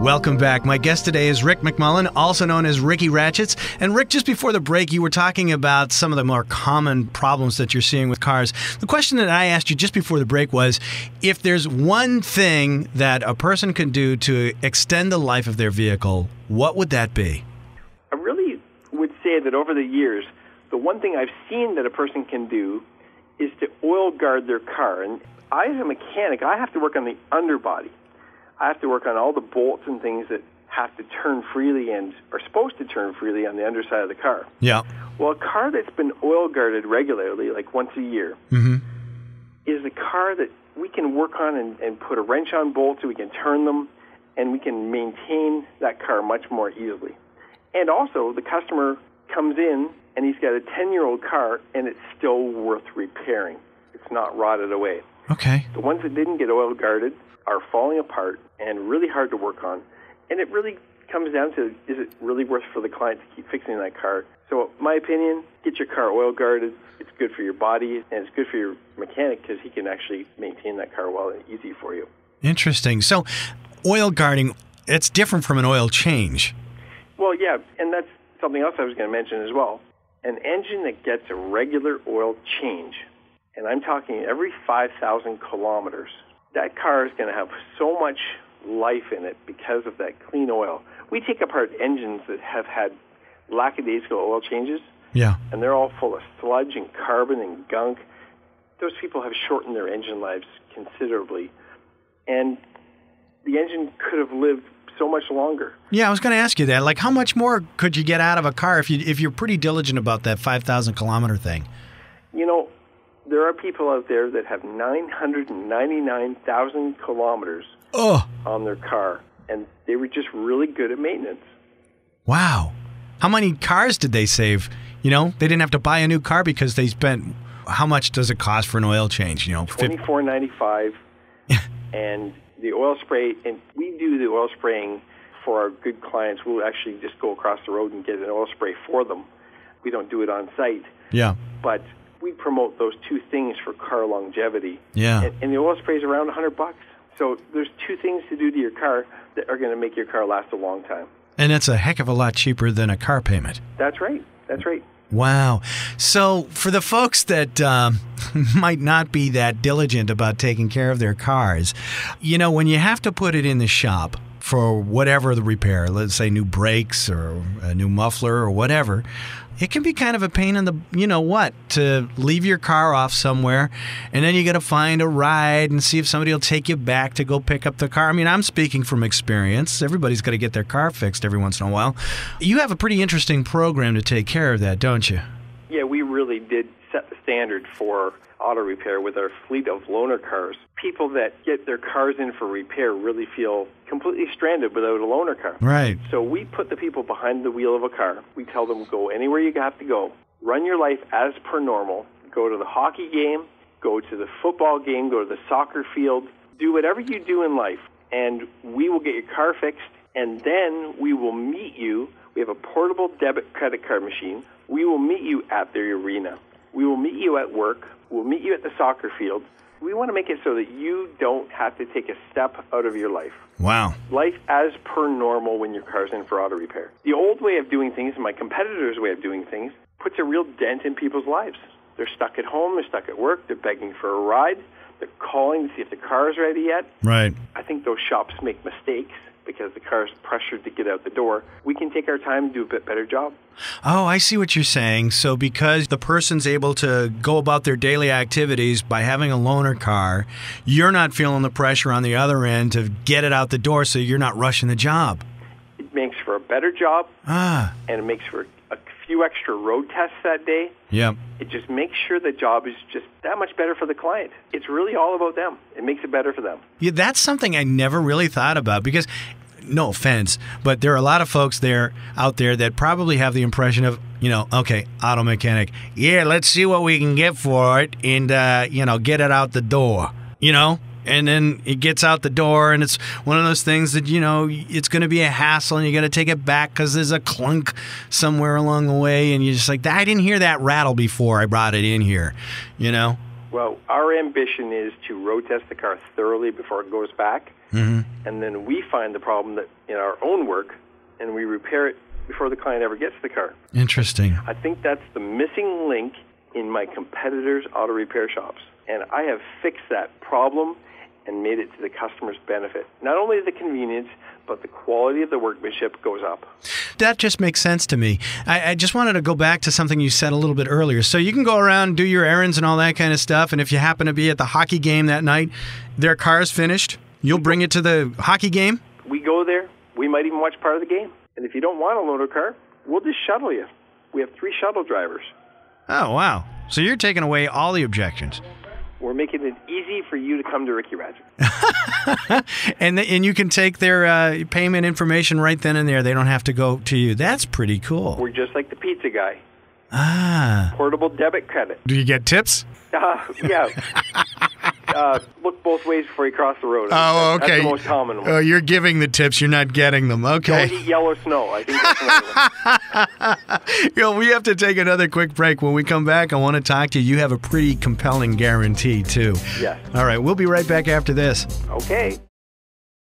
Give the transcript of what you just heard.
Welcome back. My guest today is Rick McMullen, also known as Ricky Ratchets. And Rick, just before the break, you were talking about some of the more common problems that you're seeing with cars. The question that I asked you just before the break was, if there's one thing that a person can do to extend the life of their vehicle, what would that be? I really would say that over the years, the one thing I've seen that a person can do is to oil guard their car. And I, as a mechanic, I have to work on the underbody. I have to work on all the bolts and things that have to turn freely and are supposed to turn freely on the underside of the car. Yeah. Well, a car that's been oil guarded regularly, like once a year, is a car that we can work on and put a wrench on bolts so we can turn them, and we can maintain that car much more easily. And also, the customer comes in and he's got a 10-year-old car and it's still worth repairing. It's not rotted away. Okay. The ones that didn't get oil guarded are falling apart and really hard to work on. And it really comes down to, is it really worth for the client to keep fixing that car? So my opinion, get your car oil guarded. It's good for your body, and it's good for your mechanic because he can actually maintain that car well and easy for you. Interesting. So oil guarding, it's different from an oil change. Well, yeah, and that's something else I was going to mention as well. An engine that gets a regular oil change, and I'm talking every 5,000 kilometers, that car is going to have so much life in it because of that clean oil. We take apart engines that have had lackadaisical oil changes, and they're all full of sludge and carbon and gunk. Those people have shortened their engine lives considerably, and the engine could have lived so much longer. Yeah, I was going to ask you that. Like, how much more could you get out of a car if you're pretty diligent about that 5,000 kilometer thing? You know, there are people out there that have 999,000 kilometers on their car, and they were just really good at maintenance. Wow. How many cars did they save? You know, they didn't have to buy a new car because they spent, how much does it cost for an oil change? You know, $24.95, and the oil spray, and we do the oil spraying for our good clients. We'll actually just go across the road and get an oil spray for them. We don't do it on site. Yeah. But we promote those two things for car longevity. Yeah. And the oil spray is around $100. So there's two things to do to your car that are going to make your car last a long time. And it's a heck of a lot cheaper than a car payment. That's right. That's right. Wow. So for the folks that might not be that diligent about taking care of their cars, you know, when you have to put it in the shop for whatever the repair, let's say new brakes or a new muffler or whatever, it can be kind of a pain in the, you know what, to leave your car off somewhere, and then you got to find a ride and see if somebody will take you back to go pick up the car. I mean, I'm speaking from experience. Everybody's got to get their car fixed every once in a while. You have a pretty interesting program to take care of that, don't you? Yeah, we really did set the standard for auto repair with our fleet of loaner cars. People that get their cars in for repair really feel completely stranded without a loaner car. Right. So we put the people behind the wheel of a car. We tell them, go anywhere you have to go. Run your life as per normal. Go to the hockey game, go to the football game, go to the soccer field. Do whatever you do in life, and we will get your car fixed, and then we will meet you. We have a portable debit credit card machine. We will meet you at the arena. We will meet you at work. We'll meet you at the soccer field. We want to make it so that you don't have to take a step out of your life. Wow. Life as per normal when your car's in for auto repair. The old way of doing things, my competitor's way of doing things, puts a real dent in people's lives. They're stuck at home, they're stuck at work, they're begging for a ride, they're calling to see if the car is ready yet. Right. I think those shops make mistakes because the car is pressured to get out the door. We can take our time and do a bit better job. Oh, I see what you're saying. So because the person's able to go about their daily activities by having a loaner car, you're not feeling the pressure on the other end to get it out the door, so you're not rushing the job. It makes for a better job, and it makes for a few extra road tests that day. Yep. It just makes sure the job is just that much better for the client. It's really all about them. It makes it better for them. Yeah, that's something I never really thought about because, no offense, but there are a lot of folks out there that probably have the impression of, you know, okay, auto mechanic, yeah, let's see what we can get for it and, get it out the door, and then it gets out the door and it's one of those things that, it's going to be a hassle and you got to take it back because there's a clunk somewhere along the way and you're just like, I didn't hear that rattle before I brought it in here, Well, our ambition is to road test the car thoroughly before it goes back. Mm-hmm. and then we find the problem that in our own work, and we repair it before the client ever gets the car. Interesting. I think that's the missing link in my competitors' auto repair shops. And I have fixed that problem and made it to the customer's benefit. Not only the convenience, but the quality of the workmanship goes up. That just makes sense to me. I just wanted to go back to something you said a little bit earlier. So you can go around and do your errands and all that kind of stuff, and if you happen to be at the hockey game that night, their car's finished, you'll bring it to the hockey game? We go there. We might even watch part of the game. And if you don't want a loaner car, we'll just shuttle you. We have 3 shuttle drivers. Oh, wow. So you're taking away all the objections. We're making it easy for you to come to Ricky Ratchet. And you can take their payment information right then and there. They don't have to go to you. That's pretty cool. We're just like the pizza guy. Ah. Portable debit credit. Do you get tips? Yeah. Look both ways before you cross the road. Oh, okay. That's the most common one. Oh, you're giving the tips. You're not getting them. Okay. Don't eat yellow snow. I think that's another one. We have to take another quick break. When we come back, I want to talk to you. You have a pretty compelling guarantee, too. Yes. All right. We'll be right back after this. Okay.